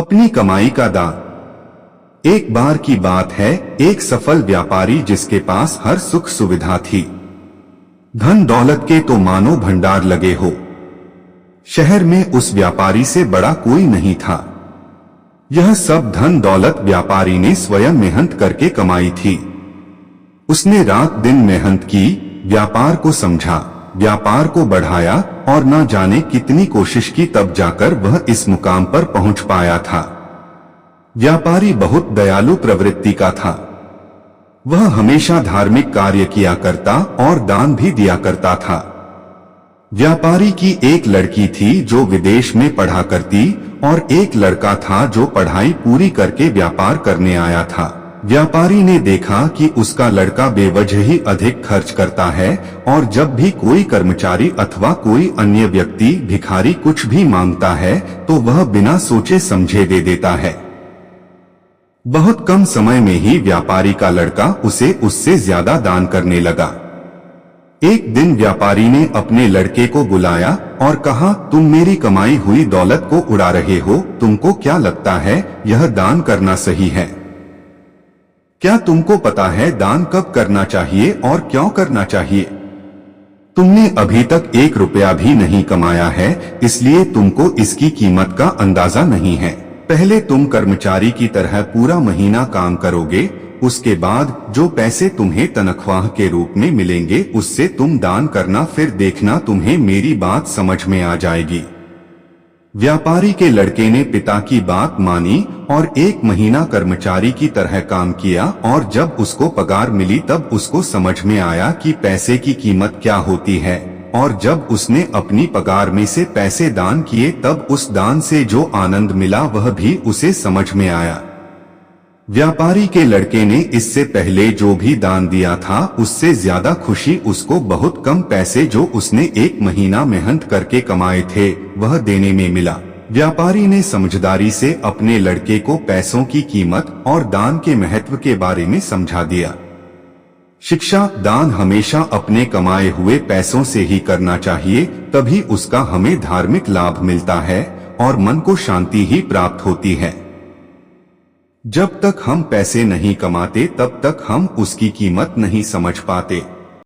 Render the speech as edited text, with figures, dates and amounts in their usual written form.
अपनी कमाई का दान। एक बार की बात है, एक सफल व्यापारी जिसके पास हर सुख सुविधा थी, धन दौलत के तो मानो भंडार लगे हो। शहर में उस व्यापारी से बड़ा कोई नहीं था। यह सब धन दौलत व्यापारी ने स्वयं मेहनत करके कमाई थी। उसने रात दिन मेहनत की, व्यापार को समझा, व्यापार को बढ़ाया और न जाने कितनी कोशिश की तब जाकर वह इस मुकाम पर पहुंच पाया था। व्यापारी बहुत दयालु प्रवृत्ति का था। वह हमेशा धार्मिक कार्य किया करता और दान भी दिया करता था। व्यापारी की एक लड़की थी जो विदेश में पढ़ा करती और एक लड़का था जो पढ़ाई पूरी करके व्यापार करने आया था। व्यापारी ने देखा कि उसका लड़का बेवजह ही अधिक खर्च करता है और जब भी कोई कर्मचारी अथवा कोई अन्य व्यक्ति भिखारी कुछ भी मांगता है तो वह बिना सोचे समझे दे देता है। बहुत कम समय में ही व्यापारी का लड़का उसे उससे ज्यादा दान करने लगा। एक दिन व्यापारी ने अपने लड़के को बुलाया और कहा, तुम मेरी कमाई हुई दौलत को उड़ा रहे हो। तुमको क्या लगता है यह दान करना सही है? क्या तुमको पता है दान कब करना चाहिए और क्यों करना चाहिए? तुमने अभी तक 1 रुपया भी नहीं कमाया है, इसलिए तुमको इसकी कीमत का अंदाजा नहीं है। पहले तुम कर्मचारी की तरह पूरा महीना काम करोगे, उसके बाद जो पैसे तुम्हें तनख्वाह के रूप में मिलेंगे उससे तुम दान करना, फिर देखना तुम्हें मेरी बात समझ में आ जाएगी। व्यापारी के लड़के ने पिता की बात मानी और 1 महीना कर्मचारी की तरह काम किया और जब उसको पगार मिली तब उसको समझ में आया कि पैसे की कीमत क्या होती है। और जब उसने अपनी पगार में से पैसे दान किए तब उस दान से जो आनंद मिला वह भी उसे समझ में आया। व्यापारी के लड़के ने इससे पहले जो भी दान दिया था उससे ज्यादा खुशी उसको बहुत कम पैसे जो उसने 1 महीना मेहनत करके कमाए थे वह देने में मिला। व्यापारी ने समझदारी से अपने लड़के को पैसों की कीमत और दान के महत्व के बारे में समझा दिया। शिक्षा दान हमेशा अपने कमाए हुए पैसों से ही करना चाहिए, तभी उसका हमें धार्मिक लाभ मिलता है और मन को शांति ही प्राप्त होती है। जब तक हम पैसे नहीं कमाते तब तक हम उसकी कीमत नहीं समझ पाते।